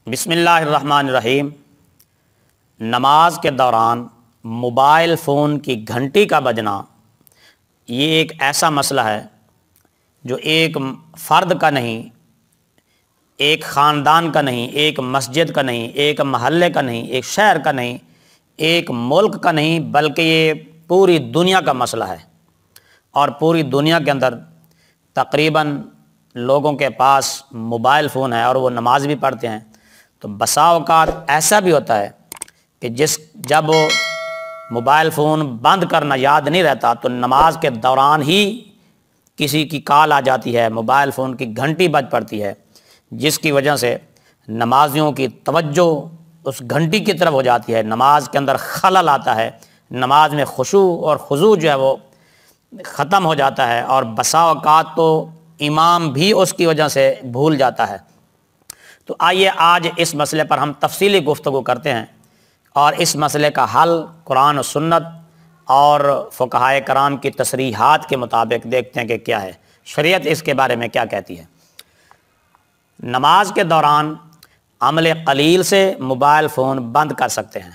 بسم اللہ الرحمن الرحیم۔ نماز کے دوران موبائل فون کی گھنٹی کا بجنا یہ ایک ایسا مسئلہ ہے جو ایک فرد کا نہیں، ایک خاندان کا نہیں، ایک مسجد کا نہیں، ایک محلے کا نہیں، ایک شہر کا نہیں، ایک ملک کا نہیں، بلکہ یہ پوری دنیا کا مسئلہ ہے۔ اور پوری دنیا کے اندر تقریباً لوگوں کے پاس موبائل فون ہے اور وہ نماز بھی پڑھتے ہیں۔ تو بسا اوقات ایسا بھی ہوتا ہے کہ جب وہ موبائل فون بند کرنا یاد نہیں رہتا تو نماز کے دوران ہی کسی کی کال آ جاتی ہے، موبائل فون کی گھنٹی بج پڑتی ہے، جس کی وجہ سے نمازیوں کی توجہ اس گھنٹی کی طرف ہو جاتی ہے، نماز کے اندر خلل آتا ہے، نماز میں خشوع اور خضوع جو ہے وہ ختم ہو جاتا ہے، اور بسا اوقات تو امام بھی اس کی وجہ سے بھول جاتا ہے۔ تو آئیے آج اس مسئلے پر ہم تفصیلی گفتگو کرتے ہیں اور اس مسئلے کا حل قرآن و سنت اور فقہائے کرام کی تصریحات کے مطابق دیکھتے ہیں کہ کیا ہے، شریعت اس کے بارے میں کیا کہتی ہے۔ نماز کے دوران عمل قلیل سے موبائل فون بند کر سکتے ہیں،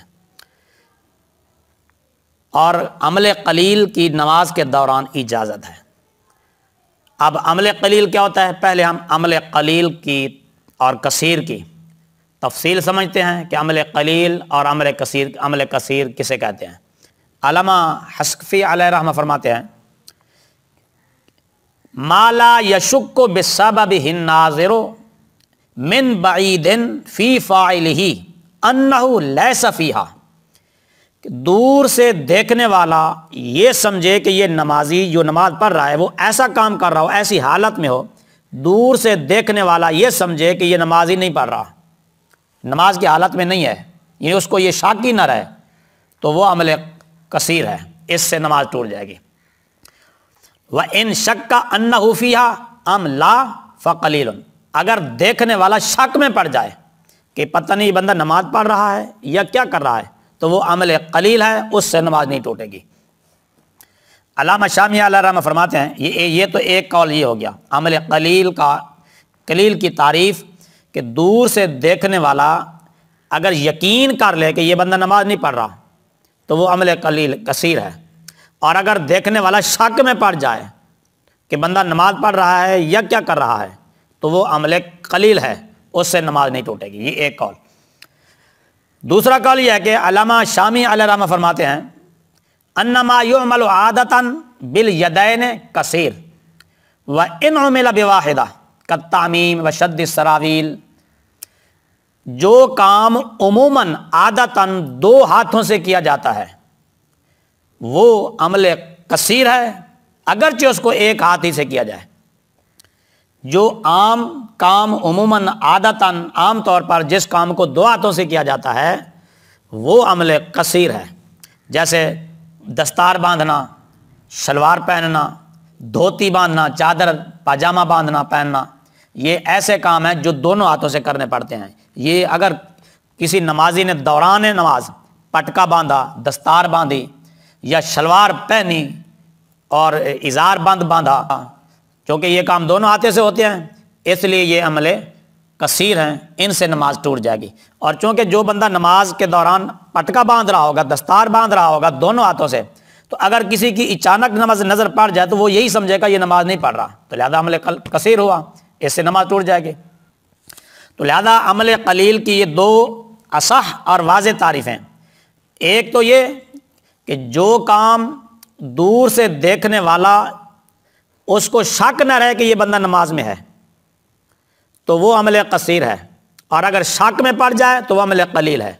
اور عمل قلیل کی نماز کے دوران اجازت ہے۔ اب عمل قلیل کیا ہوتا ہے؟ پہلے ہم عمل قلیل کی اور کثیر کی تفصیل سمجھتے ہیں کہ عمل قلیل اور عمل کثیر کسے کہتے ہیں۔ علامہ حسقفی علیہ رحمہ فرماتے ہیں ما لا یشک بسببہ الناظر من بعید فی فاعلہ انہ لیس فیہا، کہ دور سے دیکھنے والا یہ سمجھے کہ یہ نمازی جو نماز پڑھ رہا ہے وہ ایسا کام کر رہا ہو، ایسی حالت میں ہو، دور سے دیکھنے والا یہ سمجھے کہ یہ نمازی نہیں پڑھ رہا، نماز کی حالت میں نہیں ہے، یعنی اس کو یہ شک ہی نہ رہے، تو وہ عمل کثیر ہے، اس سے نماز ٹوٹ جائے گی۔ وَإِن شَكَّ أَنَّهُ فِيهَا أَمْ لَا فَقَلِيلٌ، اگر دیکھنے والا شک میں پڑ جائے کہ پتہ نہیں بندہ نماز پڑھ رہا ہے یا کیا کر رہا ہے، تو وہ عمل قلیل ہے، اس سے نماز نہیں ٹوٹے گی۔ علامہ شامی علیہ رحمہ فرماتے ہیں یہ تو ایک قول یہ ہو گیا عمل قلیل کی تعریف، کہ دور سے دیکھنے والا اگر یقین کر لے کہ یہ بندہ نماز نہیں پڑھ رہا تو وہ عمل قلیل کثیر ہے، اور اگر دیکھنے والا شک میں پڑ جائے کہ بندہ نماز پڑھ رہا ہے یا کیا کر رہا ہے تو وہ عمل قلیل ہے، اس سے نماز نہیں ٹوٹے گی۔ یہ ایک قول۔ دوسرا قول یہ ہے کہ علامہ شامی علیہ رحمہ فرماتے ہیں انما یعمل عادتا بالیدین کثیر وان عمل بواحدہ کالتعمیم وشد السراویل، جو کام عموماً عادتاً دو ہاتھوں سے کیا جاتا ہے وہ عمل کثیر ہے، اگرچہ اس کو ایک ہاتھ ہی سے کیا جائے۔ جو عام کام عموماً عادتاً عام طور پر جس کام کو دو ہاتھوں سے کیا جاتا ہے وہ عمل کثیر ہے، جیسے دستار باندھنا، شلوار پہننا، دھوتی باندھنا، چادر پاجامہ باندھنا پہننا، یہ ایسے کام ہیں جو دونوں ہاتھوں سے کرنے پڑتے ہیں۔ یہ اگر کسی نمازی نے دوران نماز پٹکا باندھا، دستار باندھی یا شلوار پہنی اور ازار بند باندھا، کیونکہ یہ کام دونوں ہاتھوں سے ہوتے ہیں اس لیے یہ عمل کثیر ہیں، ان سے نماز ٹوٹ جائے گی۔ اور چونکہ جو بندہ نماز کے دوران پٹکا باندھ رہا ہوگا، دستار باندھ رہا ہوگا دونوں ہاتھوں سے، تو اگر کسی کی اچانک نماز نظر پڑ جائے تو وہ یہی سمجھے گا یہ نماز نہیں پڑھ رہا، تو لہذا عمل کثیر ہوا، اس سے نماز ٹوٹ جائے گی۔ تو لہذا عمل قلیل کی یہ دو اصح اور واضح تعریفیں، ایک تو یہ کہ جو کام دور سے دیکھنے والا اس کو شک نہ رہے کہ یہ بندہ نماز میں ہے تو وہ عمل قصیر ہے، اور اگر شک میں پڑ جائے تو وہ عمل قلیل ہے۔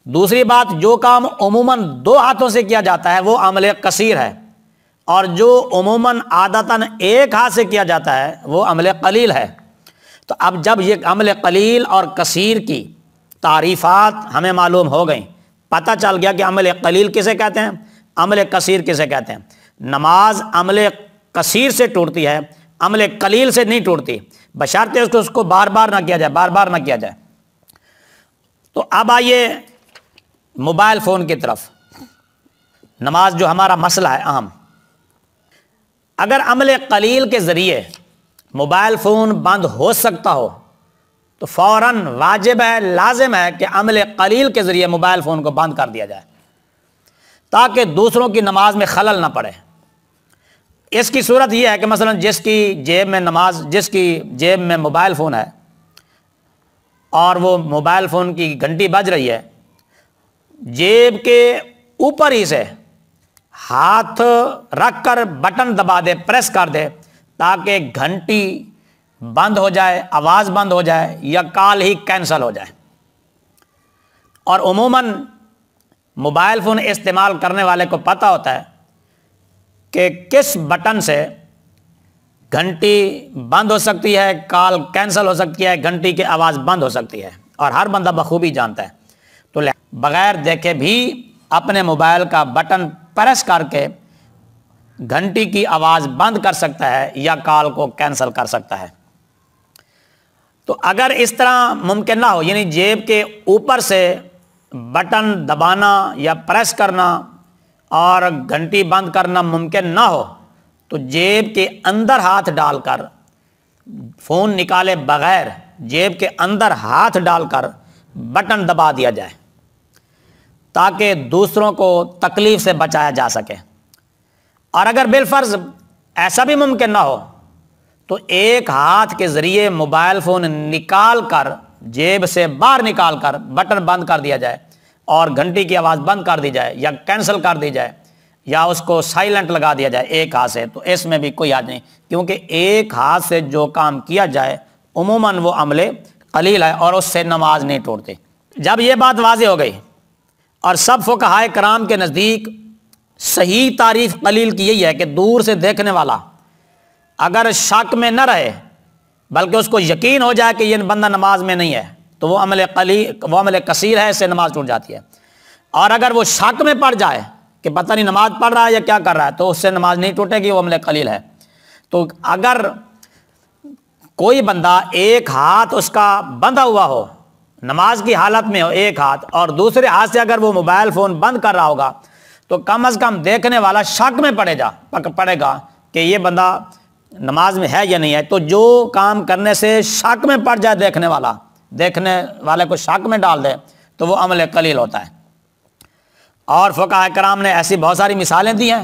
دوسری بات، جو کام عموماً دو ہاتھوں سے کیا جاتا ہے وہ عمل کثیر ہے، اور جو عموماً عادتاً ایک ہاتھ سے کیا جاتا ہے وہ عمل قلیل ہے۔ تو اب جب یہ عمل قلیل اور کثیر کی تعریفات ہمیں معلوم ہو گئیں، پتہ چل گیا کہ عمل قلیل کسے کہتے ہیں، عمل کثیر کسے کہتے ہیں۔ نماز عمل کثیر سے ٹوٹتی ہے، عمل قلیل سے نہیں ٹوٹتی، بشرطے اس کو بار بار نہ کیا جائے، بار بار نہ کیا جائے۔ تو اب آئیے موبائل فون کی طرف، نماز جو ہمارا مسئلہ ہے اہم۔ اگر عمل قلیل کے ذریعے موبائل فون بند ہو سکتا ہو تو فوراً واجب ہے، لازم ہے کہ عمل قلیل کے ذریعے موبائل فون کو بند کر دیا جائے تاکہ دوسروں کی نماز میں خلل نہ پڑے۔ اس کی صورت یہ ہے کہ مثلا جس کی جیب میں موبائل فون ہے اور وہ موبائل فون کی گھنٹی بج رہی ہے، جیب کے اوپر ہی سے ہاتھ رکھ کر بٹن دبا دے، پریس کر دے تاکہ گھنٹی بند ہو جائے، آواز بند ہو جائے یا کال ہی کینسل ہو جائے۔ اور عموماً موبائل فون استعمال کرنے والے کو پتہ ہوتا ہے کہ کس بٹن سے گھنٹی بند ہو سکتی ہے، کال کینسل ہو سکتی ہے، گھنٹی کی آواز بند ہو سکتی ہے، اور ہر بندہ بخوبی جانتا ہے۔ تو بغیر دیکھے بھی اپنے موبائل کا بٹن پریس کر کے گھنٹی کی آواز بند کر سکتا ہے یا کال کو کینسل کر سکتا ہے۔ تو اگر اس طرح ممکن نہ ہو، یعنی جیب کے اوپر سے بٹن دبانا یا پریس کرنا اور گھنٹی بند کرنا ممکن نہ ہو، تو جیب کے اندر ہاتھ ڈال کر، فون نکالے بغیر جیب کے اندر ہاتھ ڈال کر بٹن دبا دیا جائے تاکہ دوسروں کو تکلیف سے بچایا جا سکے۔ اور اگر بالفرض ایسا بھی ممکن نہ ہو تو ایک ہاتھ کے ذریعے موبائل فون نکال کر، جیب سے باہر نکال کر بٹن بند کر دیا جائے اور گھنٹی کی آواز بند کر دی جائے یا کینسل کر دی جائے یا اس کو سائلنٹ لگا دیا جائے ایک ہاتھ سے، تو اس میں بھی کوئی حرج نہیں، کیونکہ ایک ہاتھ سے جو کام کیا جائے عموماً وہ عمل قلیل ہے اور اس سے نماز نہیں ٹوٹتی۔ جب یہ بات واضح ہو گئی اور سب فقہائے کرام کے نزدیک صحیح تعریف قلیل کی یہی ہے کہ دور سے دیکھنے والا اگر شک میں نہ رہے بلکہ اس کو یقین ہو جائے کہ یہ بندہ نماز میں نہیں ہے تو وہ عمل کثیر ہے، اس سے نماز ٹوٹ جاتی ہے۔ اور اگر وہ شک میں پڑ جائے کہ پتہ نہیں نماز پڑھ رہا ہے یا کیا کر رہا ہے تو اس سے نماز نہیں ٹوٹے گی، وہ عمل قلیل ہے۔ تو اگر کوئی بندہ ایک ہاتھ اس کا بندھا ہوا ہو، نماز کی حالت میں ہو ایک ہاتھ، اور دوسرے ہاتھ سے اگر وہ موبائل فون بند کر رہا ہوگا تو کم از کم دیکھنے والا شک میں پڑے گا کہ یہ بندہ نماز میں ہے یا نہیں ہے۔ تو جو کام کرنے سے شک میں پڑ جائے دیکھنے والے کو شک میں ڈال دے تو وہ عمل قلیل ہوتا ہے۔ اور فقہاء کرام نے ایسی بہت ساری مثالیں دی ہیں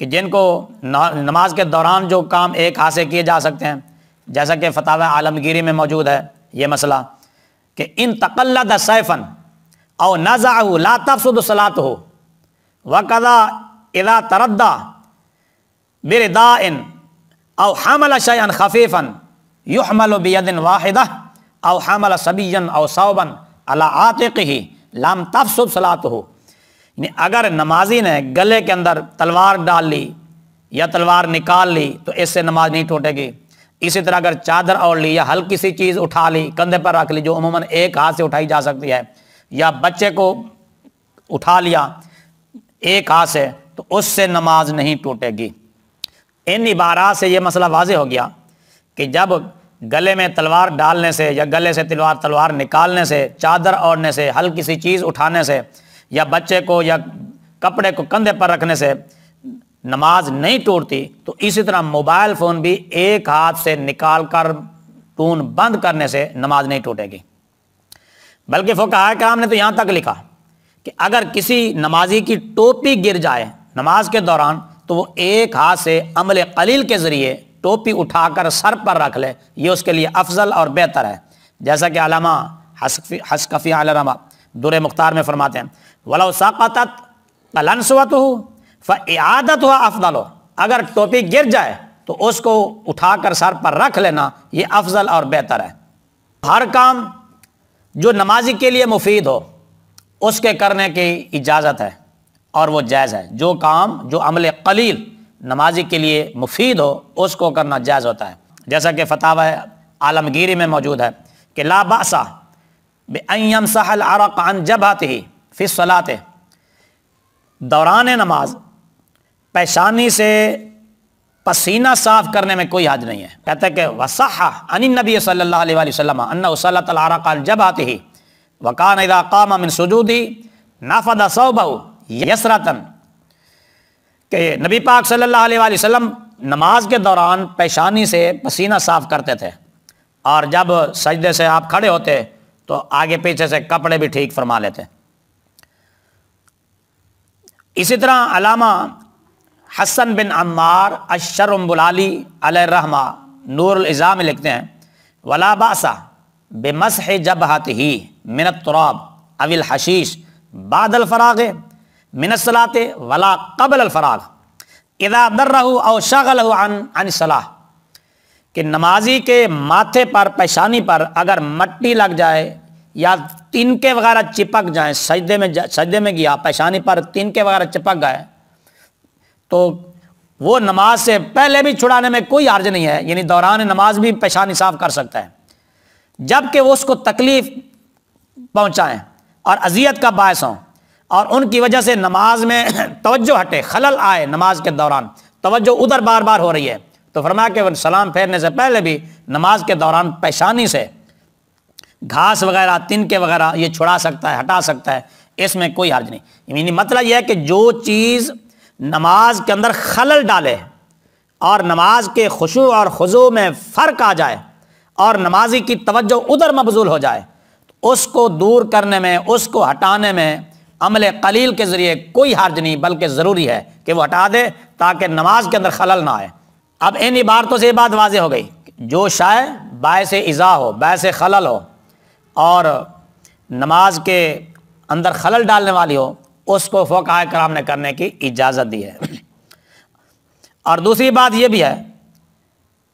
کہ جن کو نماز کے دوران جو کام ایک ہاتھ سے کیے جا سکتے ہیں، جیسا کہ فتاوی عالمگیری میں موجود ہے یہ مسئلہ کہ ان تقلد سیفا او نزعه لا تفسد صلاته وکذا اذا تردى برداء او حمل شيئا خفيفا يحمل بيد واحده او حمل صبيا او ثوبا على عاتقه لم تفسد صلاته۔ یعنی اگر نمازی نے گلے کے اندر تلوار ڈال لی یا تلوار نکال لی تو اس سے نماز نہیں ٹوٹے گی۔ اسی طرح اگر چادر اوڑھ لی یا ہلکی سی چیز اٹھا لی، کندھے پر رکھ لی جو عموماً ایک ہاتھ سے اٹھائی جا سکتی ہے، یا بچے کو اٹھا لیا ایک ہاتھ سے تو اس سے نماز نہیں ٹوٹے گی۔ ان عبارات سے یہ مسئلہ واضح ہو گیا کہ جب گلے میں تلوار ڈالنے سے یا گلے سے تلوار نکالنے سے، چادر اوڑھنے سے، ہلکی سی چیز اٹھانے سے یا بچے کو یا کپڑے کو کندھے پر رکھنے سے نماز نہیں ٹوٹتی، تو اسی طرح موبائل فون بھی ایک ہاتھ سے نکال کر ٹون بند کرنے سے نماز نہیں ٹوٹے گی۔ بلکہ فقہاء کرام نے تو یہاں تک لکھا کہ اگر کسی نمازی کی ٹوپی گر جائے نماز کے دوران تو وہ ایک ہاتھ سے عمل قلیل کے ذریعے ٹوپی اٹھا کر سر پر رکھ لے، یہ اس کے لیے افضل اور بہتر ہے، جیسا کہ علامہ حسقفی علیہ رحمہ در مختار میں فرماتے ہیں وَلَوْ سَقَطَتْ فَلَنْسُوَتُهُ فَإِعَادَتُهَا أَفْضَلُ، اگر ٹوپی گر جائے تو اس کو اٹھا کر سر پر رکھ لینا یہ افضل اور بہتر ہے۔ ہر کام جو نمازی کے لیے مفید ہو اس کے کرنے کی اجازت ہے اور وہ جائز ہے۔ جو کام جو عمل قلیل نمازی کے لیے مفید ہو اس کو کرنا جائز ہوتا ہے، جیسا کہ فتاوی عالمگیری میں موجود ہے کہ لا بأس بأن يمسح العرق عن جبهته في الصلاة، دوران نماز پیشانی سے پسینہ صاف کرنے میں کوئی حرج نہیں ہے۔ کہتے ہیں کہ وصح عن النبی صلی اللہ علیہ وآلہ وسلم انه سلط العرق عن جبهته وكان اذا قام من سجوده نفض ثوبه یسرة، کہ نبی پاک صلی اللہ علیہ وآلہ وسلم نماز کے دوران پیشانی سے پسینہ صاف کرتے تھے اور جب سجدے سے آپ کھڑے ہوتے تو آگے پیچھے سے کپڑے بھی ٹھیک فرما لیتے۔ اسی طرح علامہ حسن بن عمار الشرمبلالی علیہ الرحمہ نور الازام میں لکھتے ہیں ولا باس بمسح جبہتہ من التراب او الحشیش بعد الفراغ من الصلاۃ ولا قبل الفراغ اذا ضرہ او شغلہ عن الصلاۃ، کہ نمازی کے ماتھے پر پیشانی پر اگر مٹی لگ جائے یا تنکے وغیرہ چپک جائیں، سجدے میں گیا پیشانی پر تنکے وغیرہ چپک گئے تو وہ نماز سے پہلے بھی چھڑانے میں کوئی حرج نہیں ہے، یعنی دوران نماز بھی پیشانی صاف کر سکتا ہے، جب کہ وہ اس کو تکلیف پہنچائیں اور اذیت کا باعث ہوں اور ان کی وجہ سے نماز میں توجہ ہٹے، خلل آئے، نماز کے دوران توجہ ادھر بار بار ہو رہی ہے، تو فرمایا کہ سلام پھیرنے سے پہلے بھی نماز کے دوران پیشانی سے گھاس وغیرہ تنکے وغیرہ یہ چھڑا سکتا ہے، ہٹا سکتا ہے، اس میں کوئی حرج نہیں۔ یعنی مطلب یہ ہے کہ جو چیز نماز کے اندر خلل ڈالے اور نماز کے خشوع اور خضوع میں فرق آ جائے اور نمازی کی توجہ ادھر مبذول ہو جائے، تو اس کو دور کرنے میں، اس کو ہٹانے میں عمل قلیل کے ذریعے کوئی حرج نہیں، بلکہ ضروری ہے کہ وہ ہٹا دے تاکہ نماز کے اندر خلل نہ آئے۔ اب ان عبارتوں سے یہ بات واضح ہو گئی، جو شے باعث ایذا ہو، باعث خلل ہو اور نماز کے اندر خلل ڈالنے والی ہو، اس کو فقہاء کرام نے کرنے کی اجازت دی ہے۔ اور دوسری بات یہ بھی ہے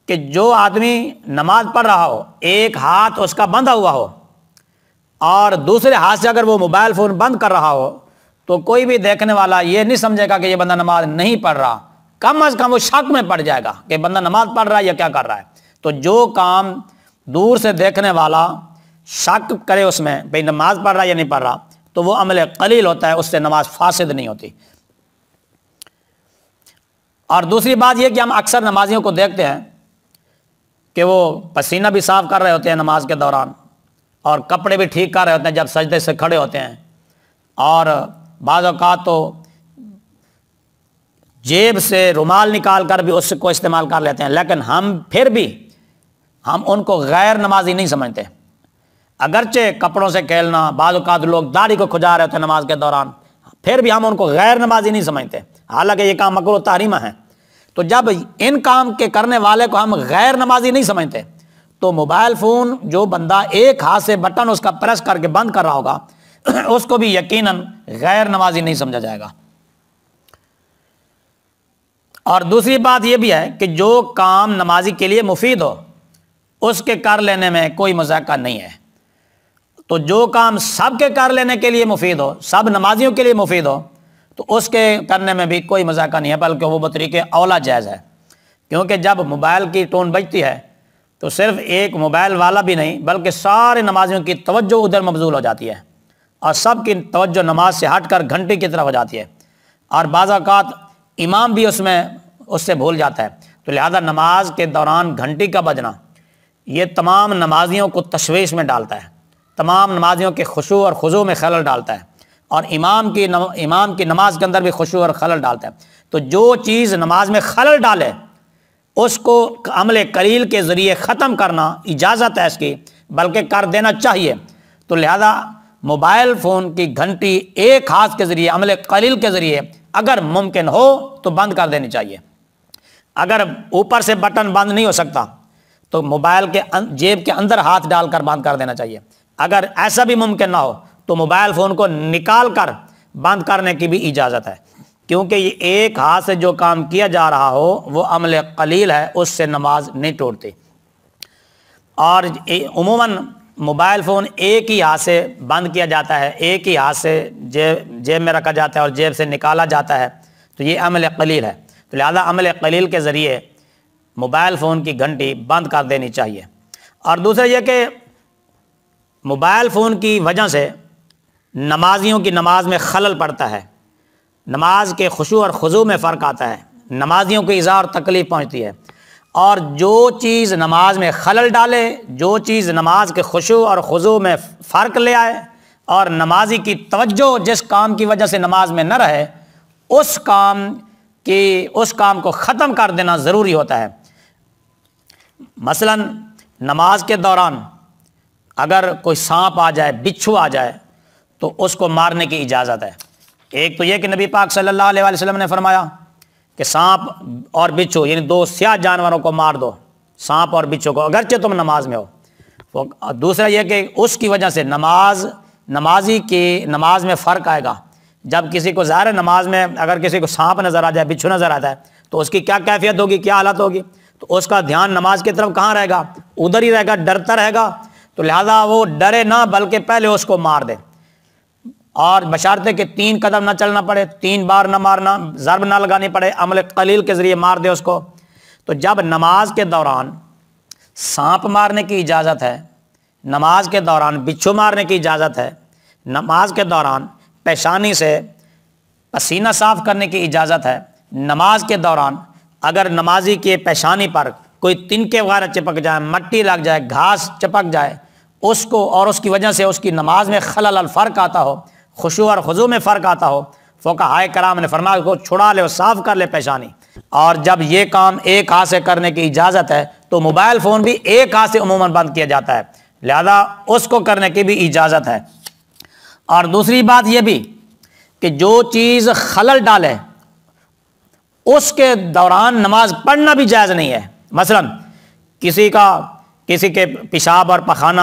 کہ جو آدمی نماز پڑھ رہا ہو، ایک ہاتھ اس کا بندھا ہوا ہو اور دوسرے ہاتھ سے اگر وہ موبائل فون بند کر رہا ہو تو کوئی بھی دیکھنے والا یہ نہیں سمجھے گا کہ یہ بندہ نماز نہیں پڑھ رہا، کم از کم وہ شک میں پڑ جائے گا کہ بندہ نماز پڑھ رہا ہے یا کیا کر رہا ہے۔ تو جو کام دور سے دیکھنے والا شک کرے اس میں بھئی نماز پڑھ رہا ہے یا نہیں پڑھ رہا، تو وہ عمل قلیل ہوتا ہے، اس سے نماز فاسد نہیں ہوتی۔ اور دوسری بات یہ کہ ہم اکثر نمازیوں کو دیکھتے ہیں کہ وہ پسینہ بھی صاف کر رہے ہوتے ہیں نماز کے دوران اور کپڑے بھی ٹھیک کر رہے ہوتے ہیں جب سجدے سے کھڑے ہوتے ہیں، اور بعض اوقات تو جیب سے رومال نکال کر بھی اس کو استعمال کر لیتے ہیں، لیکن ہم پھر بھی ہم ان کو غیر نمازی نہیں سمجھتے۔ اگرچہ کپڑوں سے کھیلنا، بعض اوقات لوگ داڑھی کو کھجا رہے ہوتے ہیں نماز کے دوران، پھر بھی ہم ان کو غیر نمازی نہیں سمجھتے، حالانکہ یہ کام مکروہ تحریمہ ہے۔ تو جب ان کام کے کرنے والے کو ہم غیر نمازی نہیں سمجھتے تو موبائل فون جو بندہ ایک ہاتھ سے بٹن اس کا پریس کر کے بند کر رہا ہوگا اس کو بھی یقیناً غیر نمازی نہیں سمجھا جائے گا۔ اور دوسری بات یہ بھی ہے کہ جو کام نمازی کے لیے مفید ہو اس کے کر لینے میں کوئی مذاکرہ نہیں ہے۔ تو جو کام سب کے کر لینے کے لیے مفید ہو، سب نمازیوں کے لیے مفید ہو، تو اس کے کرنے میں بھی کوئی مذاکرہ نہیں ہے، بلکہ وہ بطریقے اولا جائز ہے۔ کیونکہ جب موبائل کی ٹون بجتی ہے تو صرف ایک موبائل والا بھی نہیں بلکہ سارے نمازیوں کی توجہ ادھر مبذول ہو جاتی ہے اور سب کی توجہ نماز سے ہٹ کر گھنٹی کی طرف ہو جاتی ہے، اور بعض اوقات امام بھی اس سے بھول جاتا ہے۔ تو لہذا نماز کے دوران گھنٹی کا بجنا یہ تمام نمازیوں کو تشویش میں ڈالتا ہے، تمام نمازیوں کے خشوع اور خضوع میں خلل ڈالتا ہے، اور امام کی نماز کے اندر بھی خشوع اور خلل ڈالتا ہے۔ تو جو چیز نماز میں خلل ڈالے اس کو عمل قلیل کے ذریعے ختم کرنا اجازت ہے اس کی، بلکہ کر دینا چاہیے۔ تو لہذا موبائل فون کی گھنٹی ایک ہاتھ کے ذریعے عمل قلیل کے ذریعے اگر ممکن ہو تو بند کر دینی چاہیے۔ اگر اوپر سے بٹن بند نہیں ہو سکتا تو موبائل کے جیب کے اندر ہاتھ ڈال کر بند کر دینا چاہیے۔ اگر ایسا بھی ممکن نہ ہو تو موبائل فون کو نکال کر بند کرنے کی بھی اجازت ہے، کیونکہ یہ ایک ہاتھ سے جو کام کیا جا رہا ہو وہ عمل قلیل ہے، اس سے نماز نہیں ٹوٹتی۔ اور عموماً موبائل فون ایک ہی ہاتھ سے بند کیا جاتا ہے، ایک ہی ہاتھ سے جیب میں رکھا جاتا ہے اور جیب سے نکالا جاتا ہے، تو یہ عمل قلیل ہے۔ تو لہذا عمل قلیل کے ذریعے موبائل فون کی گھنٹی بند کر دینی چاہیے۔ اور دوسرا یہ کہ موبائل فون کی وجہ سے نمازیوں کی نماز میں خلل پڑتا ہے، نماز کے خشوع اور خضوع میں فرق آتا ہے، نمازیوں کو ایذا اور تکلیف پہنچتی ہے۔ اور جو چیز نماز میں خلل ڈالے، جو چیز نماز کے خشوع اور خضوع میں فرق لے آئے اور نمازی کی توجہ جس کام کی وجہ سے نماز میں نہ رہے، اس کام کو ختم کر دینا ضروری ہوتا ہے۔ مثلا نماز کے دوران اگر کوئی سانپ آ جائے، بچھو آ جائے تو اس کو مارنے کی اجازت ہے۔ ایک تو یہ کہ نبی پاک صلی اللہ علیہ وسلم نے فرمایا کہ سانپ اور بچھو یعنی دو سیاہ جانوروں کو مار دو، سانپ اور بچھو کو، اگرچہ تم نماز میں ہو۔ دوسرا یہ کہ اس کی وجہ سے نمازی کی نماز میں فرق آئے گا۔ جب کسی کو ظاہر نماز میں اگر کسی کو سانپ نظر آ جائے، بچھو نظر آتا ہے تو اس کی کیا کیفیت ہوگی، کیا حالت ہوگی؟ تو اس کا دھیان نماز کی طرف کہاں رہے گا؟ ادھر ہی رہے گا، ڈرتا رہے گا۔ تو لہذا وہ ڈرے نہ بلکہ پہلے اس کو مار دے، اور بشرطے کہ 3 قدم نہ چلنا پڑے، 3 بار نہ مارنا، ضرب نہ لگانی پڑے، عمل قلیل کے ذریعے مار دے اس کو۔ تو جب نماز کے دوران سانپ مارنے کی اجازت ہے، نماز کے دوران بچھو مارنے کی اجازت ہے، نماز کے دوران پیشانی سے پسینہ صاف کرنے کی اجازت ہے، نماز کے دوران اگر نمازی کے پیشانی پر کوئی تنکے وغیرہ چپک جائے، مٹی لگ جائے، گھاس چپک جائے اس کو، اور اس کی وجہ سے اس کی نماز میں خلل الفرق آتا ہو، خشوع اور خضوع میں فرق آتا ہو، فقہائے کرام نے فرمایا کو چھڑا لے اور صاف کر لے پیشانی۔ اور جب یہ کام ایک ہاتھ سے کرنے کی اجازت ہے تو موبائل فون بھی ایک ہاتھ سے عموماً بند کیا جاتا ہے، لہذا اس کو کرنے کی بھی اجازت ہے۔ اور دوسری بات یہ بھی کہ جو چیز خلل ڈالے اس کے دوران نماز پڑھنا بھی جائز نہیں ہے۔ مثلا کسی کے پیشاب اور پخانہ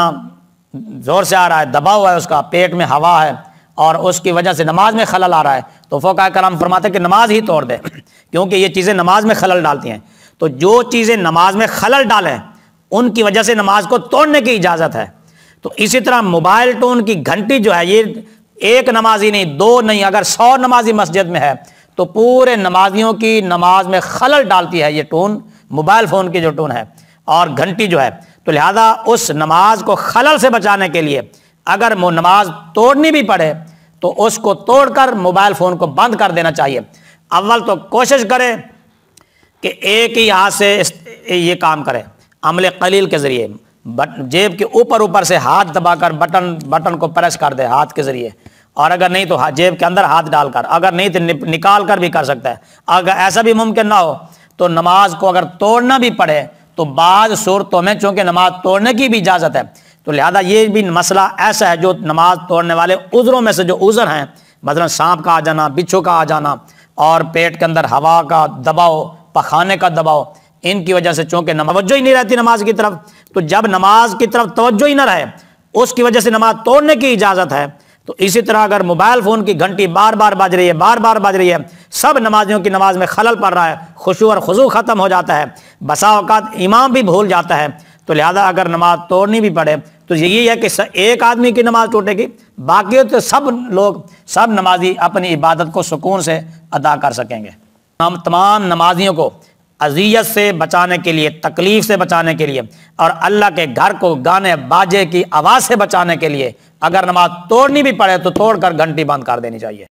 زور سے آ رہا ہے، دبا ہوا ہے، اس کا پیٹ میں ہوا ہے اور اس کی وجہ سے نماز میں خلل آ رہا ہے، تو فقہاء کرام فرماتے ہیں کہ نماز ہی توڑ دے، کیونکہ یہ چیزیں نماز میں خلل ڈالتی ہیں۔ تو جو چیزیں نماز میں خلل ڈالیں ان کی وجہ سے نماز کو توڑنے کی اجازت ہے۔ تو اسی طرح موبائل ٹون کی گھنٹی جو ہے، یہ ایک نمازی نہیں، 2 نہیں، اگر 100 نمازی مسجد میں ہے تو پورے نمازیوں کی نماز میں خلل ڈالتی ہے یہ ٹون، موبائل فون کی جو ٹون ہے اور گھنٹی جو ہے۔ تو لہذا اس نماز کو خلل سے بچانے کے لیے اگر وہ نماز توڑنی بھی پڑے تو اس کو توڑ کر موبائل فون کو بند کر دینا چاہیے۔ اول تو کوشش کرے کہ ایک ہی ہاتھ سے یہ کام کرے، عمل قلیل کے ذریعے، جیب کے اوپر سے ہاتھ دبا کر بٹن کو پریس کر دے ہاتھ کے ذریعے، اور اگر نہیں تو جیب کے اندر ہاتھ ڈال کر، اگر نہیں تو نکال کر بھی کر سکتا ہے۔ اگر ایسا بھی ممکن نہ ہو تو نماز کو اگر توڑنا بھی پڑے تو بعض صورتوں میں چونکہ نماز توڑنے کی بھی اجازت ہے، تو لہذا یہ بھی مسئلہ ایسا ہے جو نماز توڑنے والے عذروں میں سے جو عذر ہیں، مثلا سانپ کا آ جانا، بچھو کا آ جانا، اور پیٹ کے اندر ہوا کا دباؤ، پخانے کا دباؤ، ان کی وجہ سے چونکہ توجہ ہی نہیں رہتی نماز کی طرف، تو جب نماز کی طرف توجہ ہی نہ رہے اس کی وجہ سے نماز توڑنے کی اجازت ہے۔ تو اسی طرح اگر موبائل فون کی گھنٹی بار بار بج رہی ہے، سب نمازیوں کی نماز میں خلل پڑ رہا ہے، خشوع اور خضوع ختم ہو جاتا ہے، بسا اوقات امام بھی بھول جاتا ہے، تو لہذا اگر نماز توڑنی بھی پڑے تو یہی ہے کہ ایک آدمی کی نماز ٹوٹے گی، باقی تو سب نمازی اپنی عبادت کو سکون سے ادا کر سکیں گے۔ ہم تمام نمازیوں کو اذیت سے بچانے کے لیے، تکلیف سے بچانے کے لیے، اور اللہ کے گھر کو گانے باجے کی آواز سے بچانے کے لیے اگر نماز توڑنی بھی پڑے تو توڑ کر گھنٹی بند کر دینی چاہیے۔